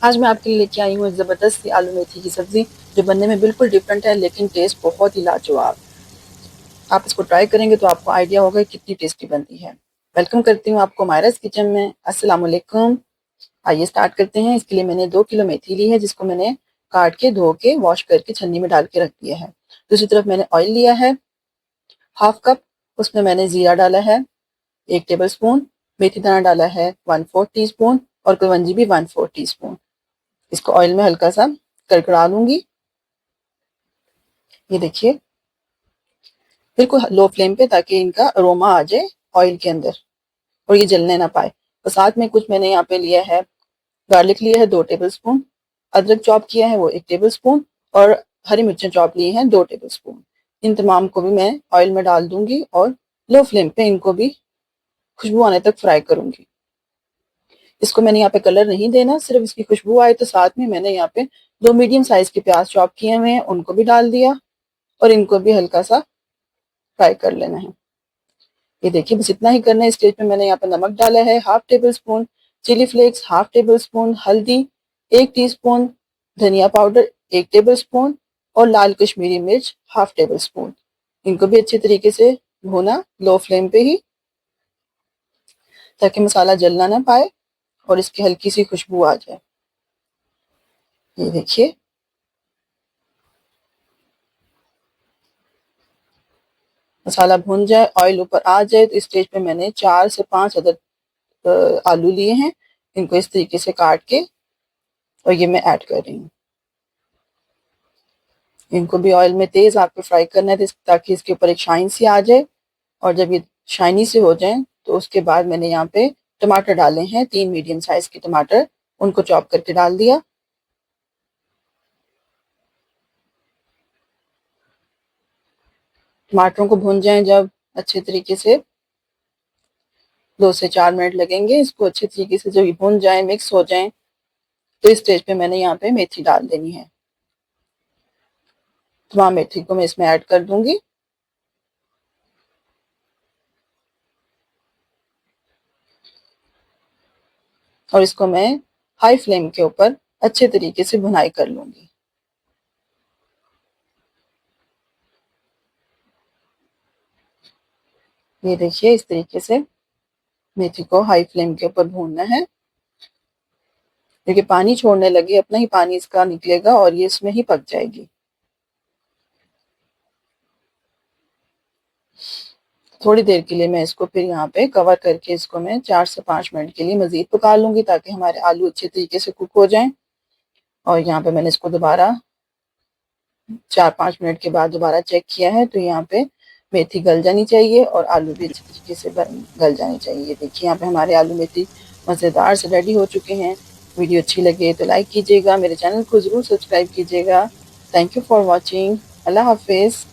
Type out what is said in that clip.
आज मैं आपके लिए लेके आई हूँ एक ज़बरदस्त सी आलू मेथी की सब्ज़ी जो बनने में बिल्कुल डिफरेंट है लेकिन टेस्ट बहुत ही लाजवाब। आप इसको ट्राई करेंगे तो आपको आइडिया होगा कि कितनी टेस्टी बनती है। वेलकम करती हूँ आपको मायराज किचन में। अस्सलाम वालेकुम। आइए स्टार्ट करते हैं। इसके लिए मैंने 2 किलो मेथी ली है जिसको मैंने काट के धो के वॉश करके छन्नी में डाल के रख दिया है। दूसरी तरफ मैंने ऑयल लिया है हाफ कप, उसमें मैंने ज़ीरा डाला है 1 टेबल स्पून, मेथी दाना डाला है 1/4 टी स्पून और कलौंजी भी 1/4 टी स्पून। इसको ऑयल में हल्का सा कड़कड़ा लूंगी। ये देखिए बिल्कुल लो फ्लेम पे ताकि इनका अरोमा आ जाए ऑयल के अंदर और ये जलने ना पाए। और साथ में कुछ मैंने यहाँ पे लिया है गार्लिक लिया है 2 टेबल स्पून, अदरक चॉप किया है वो 1 टेबल स्पून और हरी मिर्चें चॉप ली हैं 2 टेबल स्पून। इन तमाम को भी मैं ऑयल में डाल दूंगी और लो फ्लेम पे इनको भी खुशबू आने तक फ्राई करूंगी। इसको मैंने यहाँ पे कलर नहीं देना, सिर्फ इसकी खुशबू आए। तो साथ में मैंने यहाँ पे 2 मीडियम साइज के प्याज चॉप किए हुए हैं, उनको भी डाल दिया और इनको भी हल्का सा फ्राई कर लेना है। ये देखिए बस इतना ही करना है। स्टेज पे मैंने यहाँ पे नमक डाला है half tablespoon, chilli flakes half tablespoon, हल्दी 1 टीस्पून, धनिया पाउडर 1 टेबल स्पून और लाल कश्मीरी मिर्च हाफ टेबल स्पून। इनको भी अच्छे तरीके से भूना लो फ्लेम पे ही ताकि मसाला जलना ना पाए और इसकी हल्की सी खुशबू आ जाए। ये देखिए मसाला भुन जाए, ऑयल ऊपर आ जाए तो इस स्टेज पे मैंने 4 से 5 अदद आलू लिए हैं। इनको इस तरीके से काट के और ये मैं ऐड कर रही हूँ। इनको भी ऑयल में तेज आग पे फ्राई करना है ताकि इसके ऊपर एक शाइन सी आ जाए। और जब ये शाइनी से हो जाए तो उसके बाद मैंने यहाँ पे टमाटर डाले हैं 3 मीडियम साइज के टमाटर, उनको चॉप करके डाल दिया। टमाटरों को भून जाए जब अच्छे तरीके से 2 से 4 मिनट लगेंगे इसको अच्छे तरीके से जब ये भून जाए मिक्स हो जाए तो इस स्टेज पे मैंने यहाँ पे मेथी डाल देनी है। तमाम मेथी को मैं इसमें ऐड कर दूंगी। और इसको मैं हाई फ्लेम के ऊपर अच्छे तरीके से भुनाई कर लूंगी। ये देखिए इस तरीके से मेथी को हाई फ्लेम के ऊपर भूनना है। देखिए पानी छोड़ने लगे, अपना ही पानी इसका निकलेगा और ये इसमें ही पक जाएगी। थोड़ी देर के लिए मैं इसको फिर यहाँ पे कवर करके इसको मैं 4 से 5 मिनट के लिए मजीद पका लूंगी ताकि हमारे आलू अच्छे तरीके से कुक हो जाएं। और यहाँ पे मैंने इसको दोबारा 4-5 मिनट के बाद दोबारा चेक किया है तो यहाँ पे मेथी गल जानी चाहिए और आलू भी अच्छे तरीके से गल जाने चाहिए। देखिए यहाँ पे हमारे आलू मेथी मज़ेदार से रेडी हो चुके हैं। वीडियो अच्छी लगे तो लाइक कीजिएगा, मेरे चैनल को ज़रूर सब्सक्राइब कीजिएगा। Thank you for watching. अल्लाह हाफिज़।